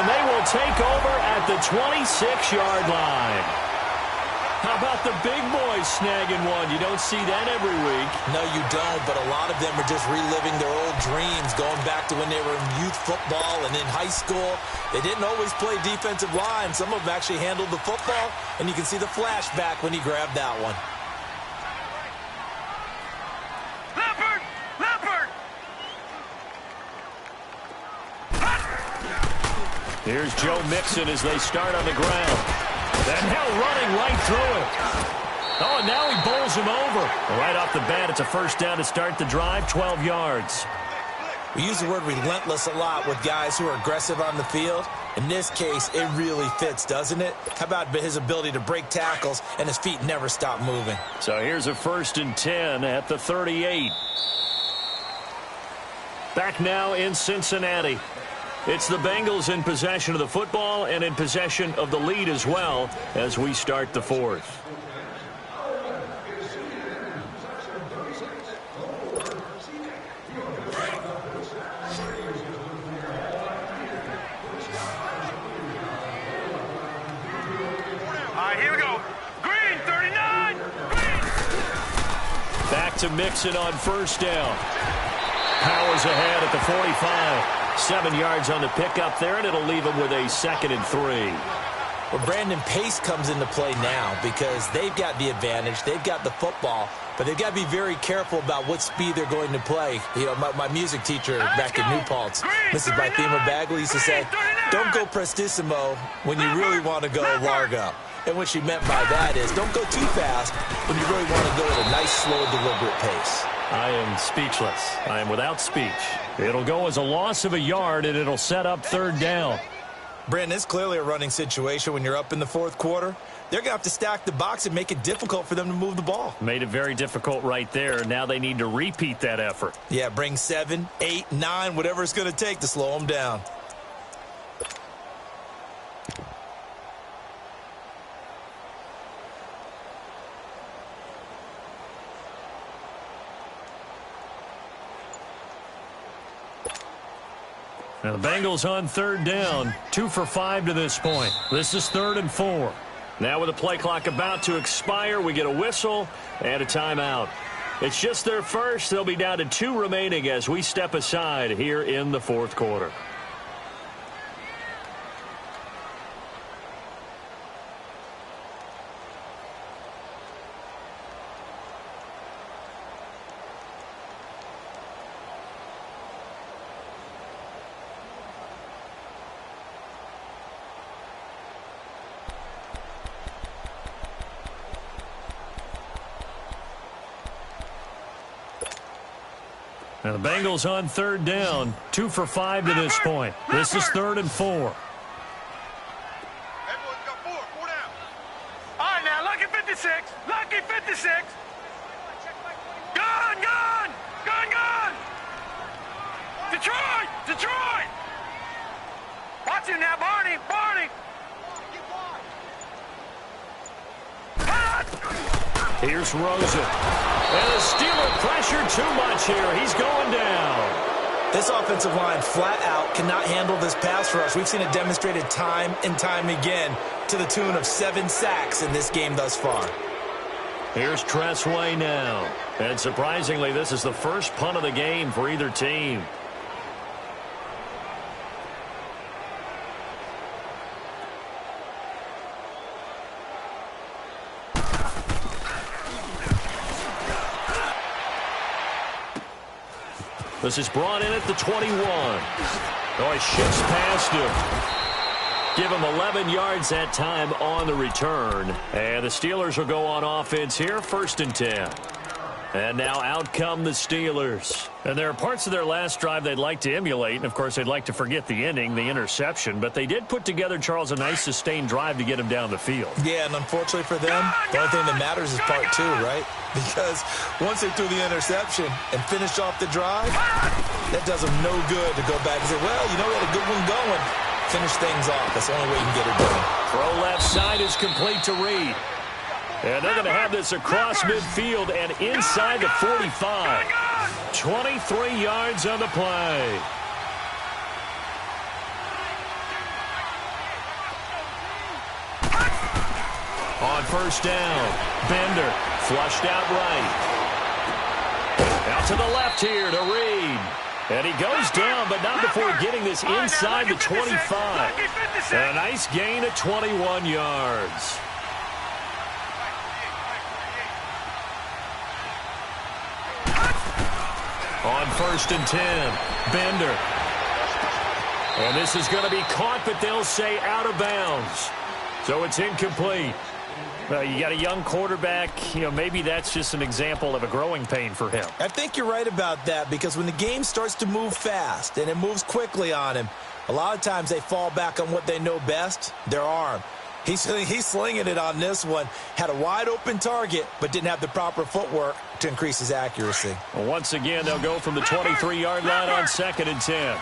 And they will take over at the 26-yard line. How about the big boys snagging one? You don't see that every week. No, you don't, but a lot of them are just reliving their old dreams, going back to when they were in youth football and in high school. They didn't always play defensive line. Some of them actually handled the football, and you can see the flashback when he grabbed that one. Leopard! Leopard! Here's Joe Mixon as they start on the ground. And now running right through it. Oh, and now he bowls him over. Right off the bat, it's a first down to start the drive, 12 yards. We use the word relentless a lot with guys who are aggressive on the field. In this case, it really fits, doesn't it? How about his ability to break tackles and his feet never stop moving? So here's a first and 10 at the 38. Back now in Cincinnati. It's the Bengals in possession of the football and in possession of the lead as well as we start the fourth. All right, here we go. Green, 39. Green. Back to Mixon on first down. Powers ahead at the 45. 7 yards on the pickup there, and it'll leave him with a second and 3. Well, Brandon, pace comes into play now because they've got the advantage. They've got the football, but they've got to be very careful about what speed they're going to play. You know, my music teacher back in New Paltz, Mrs. Bythema Bagley, used to say, don't go prestissimo when you really want to go largo. And what she meant by that is don't go too fast when you really want to go at a nice, slow, deliberate pace. I am speechless. I am without speech. It'll go as a loss of a yard, and it'll set up third down. Brandon, it's clearly a running situation when you're up in the fourth quarter. They're going to have to stack the box and make it difficult for them to move the ball. Made it very difficult right there. Now they need to repeat that effort. Yeah, bring 7, 8, 9, whatever it's going to take to slow them down. Now the Bengals on third down, 2 for 5 to this point. This is 3rd and 4. Now with the play clock about to expire, we get a whistle and a timeout. It's just their first. They'll be down to 2 remaining as we step aside here in the fourth quarter. Now the Bengals on third down, 2 for 5 to this point. This is 3rd and 4. Everyone's got 4 down. All right, now, lucky 56. Lucky 56. Gun, gun. Gun, gun. Detroit. Detroit. Watch him now, Barney. Barney. Here's Rosen. And the Steeler pressure too much here. He's going down. This offensive line flat out cannot handle this pass rush. We've seen it demonstrated time and time again to the tune of 7 sacks in this game thus far. Here's Tressway now. And surprisingly, this is the first punt of the game for either team. This is brought in at the 21. Oh, he shifts past him. Give him 11 yards that time on the return. And the Steelers will go on offense here, 1st and 10. And now out come the Steelers. And there are parts of their last drive they'd like to emulate. And, of course, they'd like to forget the ending, the interception. But they did put together, Charles, a nice sustained drive to get him down the field. Yeah, and unfortunately for them, the only thing that matters is part 2, right? Because once they threw the interception and finished off the drive, that does them no good to go back and say, well, you know, we had a good one going. Finish things off. That's the only way you can get it done. Throw left side is complete to Reed. And they're going to have this across midfield and inside the 45. 23 yards on the play. On first down, Bender flushed out right. Out to the left here to Reed. And he goes down, but not before getting this inside the 25. A nice gain of 21 yards. On 1st and 10, Bender. And this is going to be caught, but they'll say out of bounds. So it's incomplete. You got a young quarterback. You know, maybe that's just an example of a growing pain for him. I think you're right about that, because when the game starts to move fast and it moves quickly on him, a lot of times they fall back on what they know best, their arm. He's slinging it on this one. Had a wide open target, but didn't have the proper footwork to increase his accuracy. Well, once again, they'll go from the 23-yard line on 2nd and 10.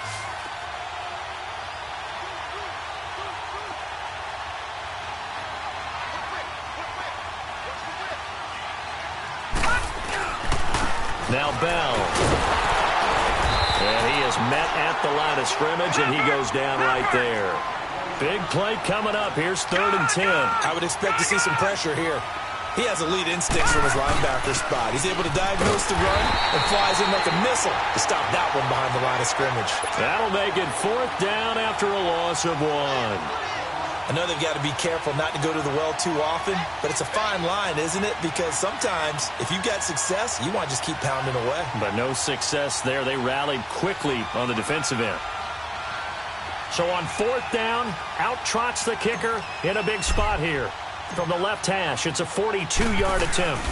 Now Bell. And he is met at the line of scrimmage, and he goes down right there. Big play coming up. Here's 3rd and 10. I would expect to see some pressure here. He has elite instincts from his linebacker spot. He's able to diagnose the run and flies in like a missile to stop that one behind the line of scrimmage. That'll make it 4th down after a loss of 1. I know they've got to be careful not to go to the well too often, but it's a fine line, isn't it? Because sometimes, if you've got success, you want to just keep pounding away. But no success there. They rallied quickly on the defensive end. So on 4th down, out trots the kicker in a big spot here. From the left hash, it's a 42-yard attempt.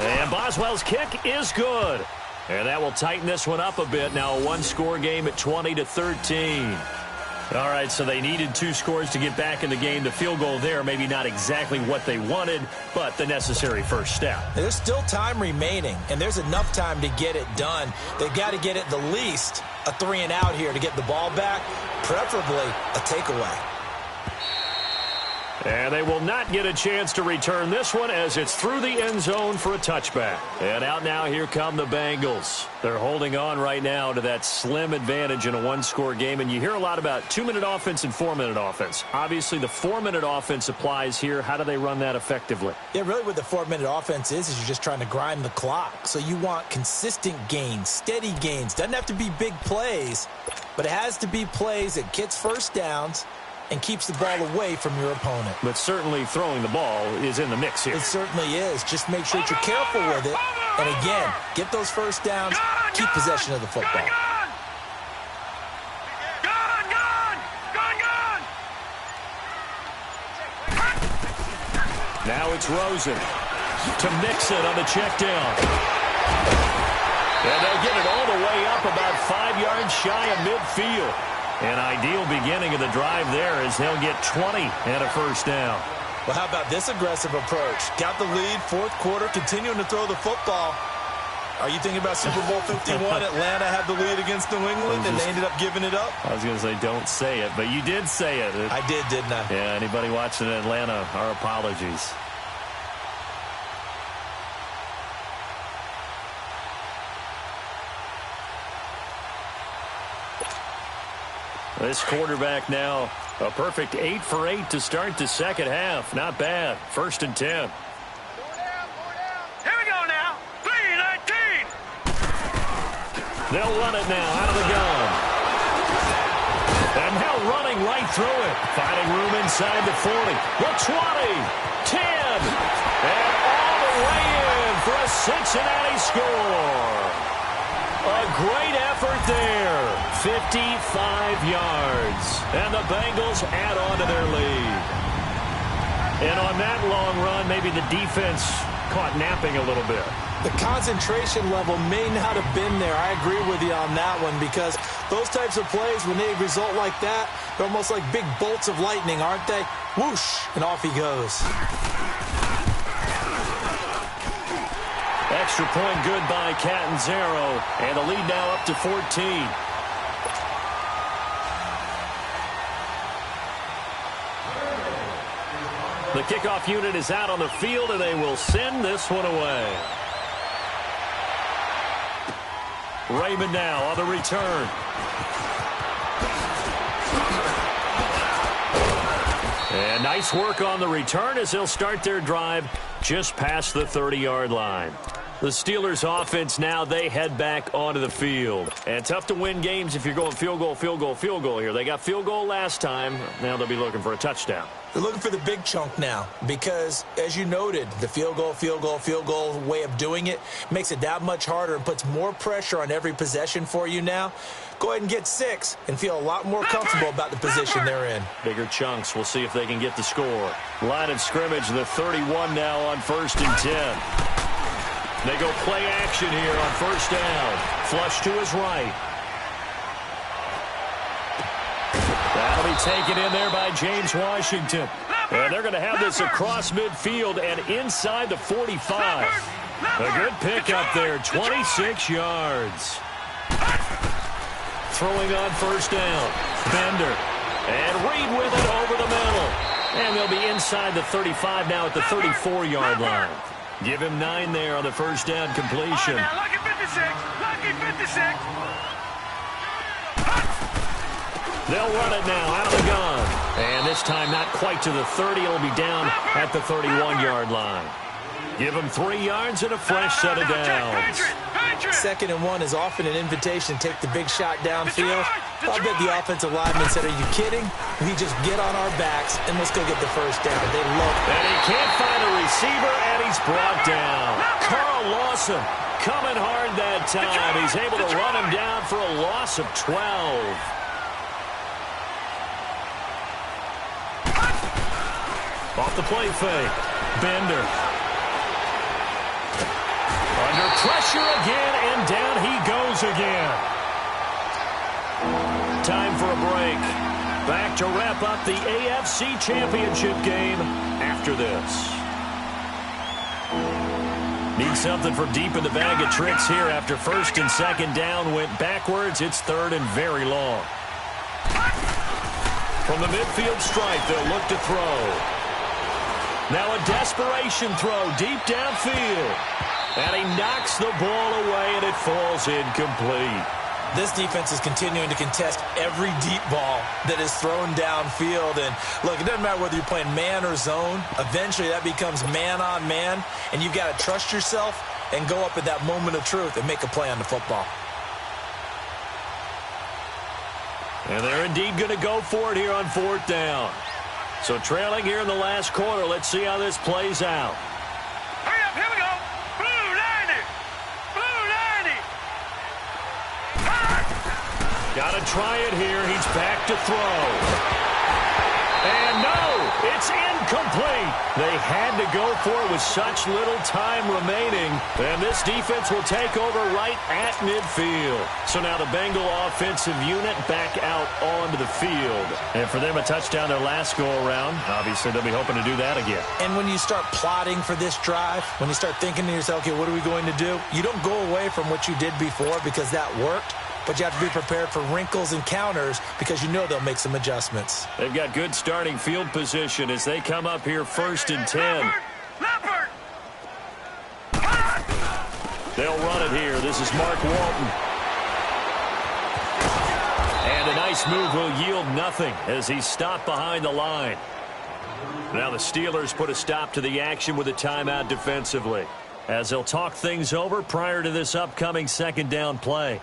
And Boswell's kick is good. And that will tighten this one up a bit. Now a one-score game at 20-13. All right, so they needed 2 scores to get back in the game. The field goal there, maybe not exactly what they wanted, but the necessary first step. There's still time remaining, and there's enough time to get it done. They've got to get it the least a 3-and-out here to get the ball back, preferably a takeaway. And they will not get a chance to return this one as it's through the end zone for a touchback. And out now, here come the Bengals. They're holding on right now to that slim advantage in a 1-score game. And you hear a lot about 2-minute offense and 4-minute offense. Obviously, the 4-minute offense applies here. How do they run that effectively? Yeah, really what the 4-minute offense is you're just trying to grind the clock. So you want consistent gains, steady gains. Doesn't have to be big plays, but it has to be plays that gets first downs and keeps the ball away from your opponent. But certainly throwing the ball is in the mix here. It certainly is. Just make sure that you're careful with it. And again, get those first downs, keep possession of the football. Now it's Rosen to Mixon on the check down. And they'll get it all the way up about 5 yards shy of midfield. An ideal beginning of the drive there as they'll get 20 and a first down. Well, how about this aggressive approach? Got the lead, 4th quarter, continuing to throw the football. Are you thinking about Super Bowl 51? Atlanta had the lead against New England, and they ended up giving it up? I was going to say don't say it, but you did say it. I did, didn't I? Yeah, anybody watching in Atlanta, our apologies. This quarterback now, a perfect 8 for 8 to start the second half. Not bad. 1st and 10. Here we go now. 3-19. They'll run it now out of the gun. And now running right through it. Finding room inside the 40. The 20. 10. And all the way in for a Cincinnati score. A great effort there. 55 yards. And the Bengals add on to their lead. And on that long run, maybe the defense caught napping a little bit. The concentration level may not have been there. I agree with you on that one because those types of plays, when they result like that, they're almost like big bolts of lightning, aren't they? Whoosh, and off he goes. Extra point good by Catanzaro, and the lead now up to 14. The kickoff unit is out on the field, and they will send this one away. Raymond now on the return. And nice work on the return as they'll start their drive just past the 30-yard line. The Steelers offense now, they head back onto the field. And tough to win games if you're going field goal, field goal, field goal here. They got field goal last time. Now they'll be looking for a touchdown. They're looking for the big chunk now because, as you noted, the field goal way of doing it makes it that much harder and puts more pressure on every possession for you now. Go ahead and get 6 and feel a lot more comfortable about the position they're in. Bigger chunks. We'll see if they can get the score. Line of scrimmage, the 31 now on 1st and 10. They go play action here on 1st down. Flush to his right. That'll be taken in there by James Washington. And they're going to have this across midfield and inside the 45. A good pickup there, 26 yards. Throwing on 1st down. Bender. And Reed with it over the middle. And they'll be inside the 35 now at the 34-yard line. Give him 9 there on the 1st down completion. Now, lucky 56. Lucky 56. They'll run it now out of the gun. And this time not quite to the 30. It'll be down at the 31-yard line. Give him 3 yards and a fresh set of downs. 2nd and 1 is often an invitation to take the big shot downfield. I'll bet the offensive lineman said, are you kidding? We just get on our backs and let's go get the 1st down. They love it. And he can't find a receiver, and he's brought down. Carl Lawson coming hard that time. He's able to run him down for a loss of 12. Off the play fake. Bender. Under pressure again, and down he goes again. Time for a break. Back to wrap up the AFC Championship game after this. Need something from deep in the bag of tricks here after first and second down went backwards. It's third and very long. From the midfield stripe, they'll look to throw. Now a desperation throw deep downfield. And he knocks the ball away, and it falls incomplete. This defense is continuing to contest every deep ball that is thrown downfield. And, look, it doesn't matter whether you're playing man or zone. Eventually, that becomes man-on-man, and you've got to trust yourself and go up at that moment of truth and make a play on the football. And they're indeed going to go for it here on fourth down. So trailing here in the last quarter, let's see how this plays out. Hurry up, here we go. Blue 90. Blue 90. Got to try it here. He's back to throw. And no, it's incomplete. They had to go for it with such little time remaining. And this defense will take over right at midfield. So now the Bengal offensive unit back out onto the field. And for them, a touchdown their last go-around. Obviously, they'll be hoping to do that again. And when you start plotting for this drive, when you start thinking to yourself, okay, what are we going to do? You don't go away from what you did before because that worked. But you have to be prepared for wrinkles and counters because you know they'll make some adjustments. They've got good starting field position as they come up here first and 10. Leopard. They'll run it here. This is Mark Walton. And a nice move will yield nothing as he's stopped behind the line. Now the Steelers put a stop to the action with a timeout defensively as they'll talk things over prior to this upcoming second down play.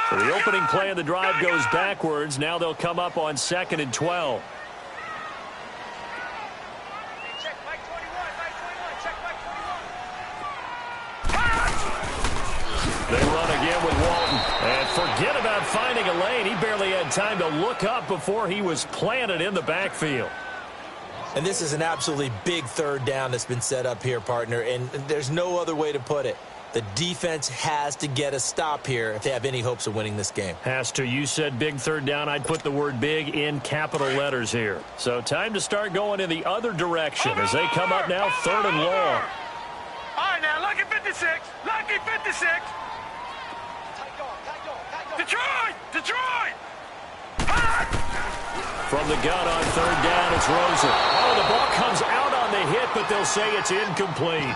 So the opening play of the drive goes backwards. Now they'll come up on 2nd and 12. Check Mike 21, Mike 21, check Mike 21. They run again with Walton. And forget about finding a lane. He barely had time to look up before he was planted in the backfield. And this is an absolutely big third down that's been set up here, partner, and there's no other way to put it. The defense has to get a stop here if they have any hopes of winning this game. Has to. You said big third down. I'd put the word big in capital letters here. So time to start going in the other direction as they come up now third and long. All right, now, lucky 56. Lucky 56. Detroit! Detroit! From the gun on third down, it's Rosen. Oh, the ball comes out on the hit, but they'll say it's incomplete.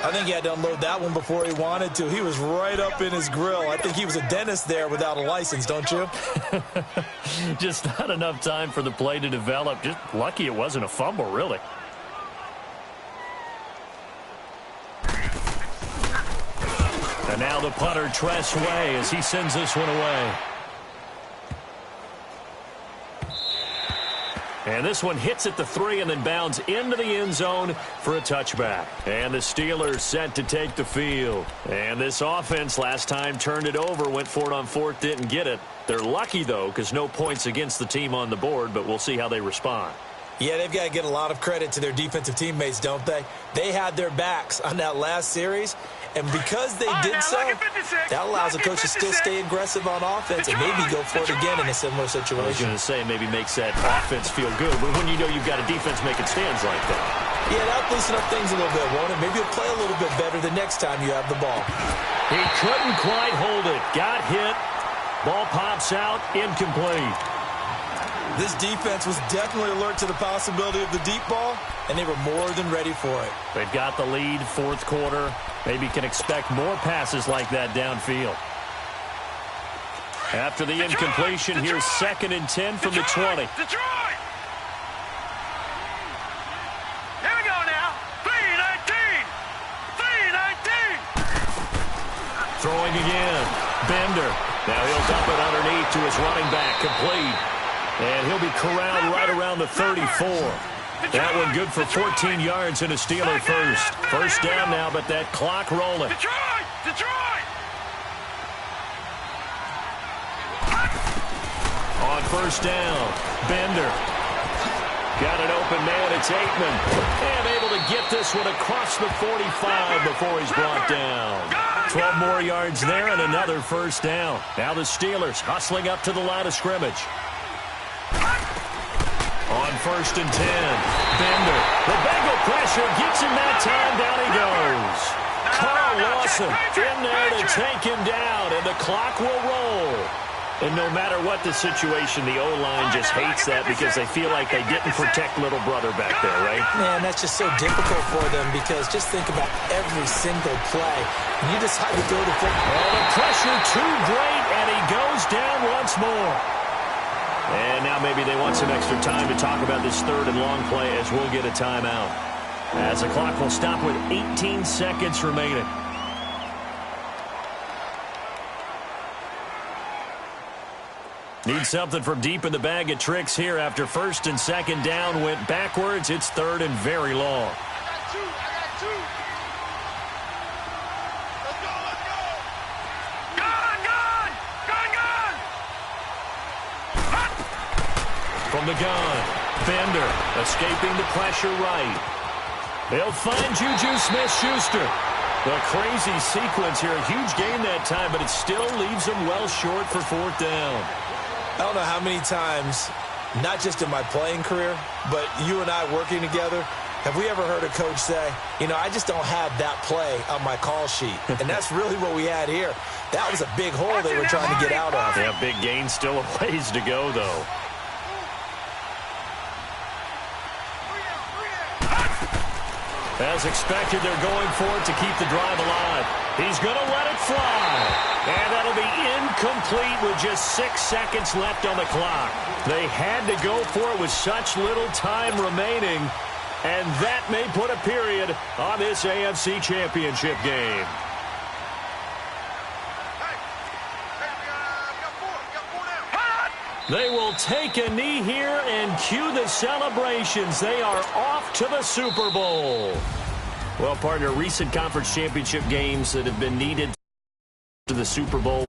I think he had to unload that one before he wanted to. He was right up in his grill. I think he was a dentist there without a license, don't you? Just not enough time for the play to develop. Just lucky it wasn't a fumble, really. And now the punter, Tress Way, as he sends this one away. And this one hits at the 3 and then bounds into the end zone for a touchback. And the Steelers set to take the field. And this offense last time turned it over, went for it on fourth, didn't get it. They're lucky, though, because no points against the team on the board, but we'll see how they respond. Yeah, they've got to get a lot of credit to their defensive teammates, don't they? They had their backs on that last series, and because they did so, that allows the coach to still stay aggressive on offense and maybe go for it again in a similar situation. I was going to say maybe makes that offense feel good, but when you know you've got a defense making stands like that. Yeah, that'll loosen up things a little bit, won't it? Maybe you'll play a little bit better the next time you have the ball. He couldn't quite hold it. Got hit. Ball pops out. Incomplete. This defense was definitely alert to the possibility of the deep ball, and they were more than ready for it. They've got the lead, fourth quarter. Maybe can expect more passes like that downfield. After the incompletion, here's 2nd and 10 from the 20. Detroit! Here we go now. 3-19. 3-19. Throwing again. Bender. Now he'll dump it underneath to his running back. Complete. And he'll be corralled right around the 34. That one good for 14 yards and a Steeler first. First down now, but that clock rolling. Detroit! Detroit! On On first down, Bender. Got an open man, it's Aikman. And able to get this one across the 45 before he's brought down. 12 more yards there and another first down. Now the Steelers hustling up to the line of scrimmage. On first and 10, Bender. The Bengal pressure gets him that time. Down he goes. Carl Lawson in there to take him down, and the clock will roll. And no matter what the situation, the O-line just hates that because they feel like they didn't protect little brother back there, right? Man, that's just so difficult for them because just think about every single play. You decide to go to football. Oh, the pressure too great, and he goes down once more. And now maybe they want some extra time to talk about this third and long play as we'll get a timeout. As the clock will stop with 18 seconds remaining. Need something from deep in the bag of tricks here after first and second down went backwards. It's third and very long. I got two. Let's go. Gone. From the gun, Bender escaping the pressure right. They'll find Juju Smith-Schuster. The crazy sequence here. A huge gain that time, but it still leaves them well short for fourth down. I don't know how many times, not just in my playing career, but you and I working together, have we ever heard a coach say, you know, I just don't have that play on my call sheet. And that's really what we had here. That was a big hole they were trying to get out of. Yeah, big gain, still a ways to go, though. As expected, they're going for it to keep the drive alive. He's going to let it fly. And that'll be incomplete with just 6 seconds left on the clock. They had to go for it with such little time remaining. And that may put a period on this AFC Championship game. They will take a knee here and cue the celebrations. They are off to the Super Bowl. Well, partner, recent conference championship games that have been needed to the Super Bowl.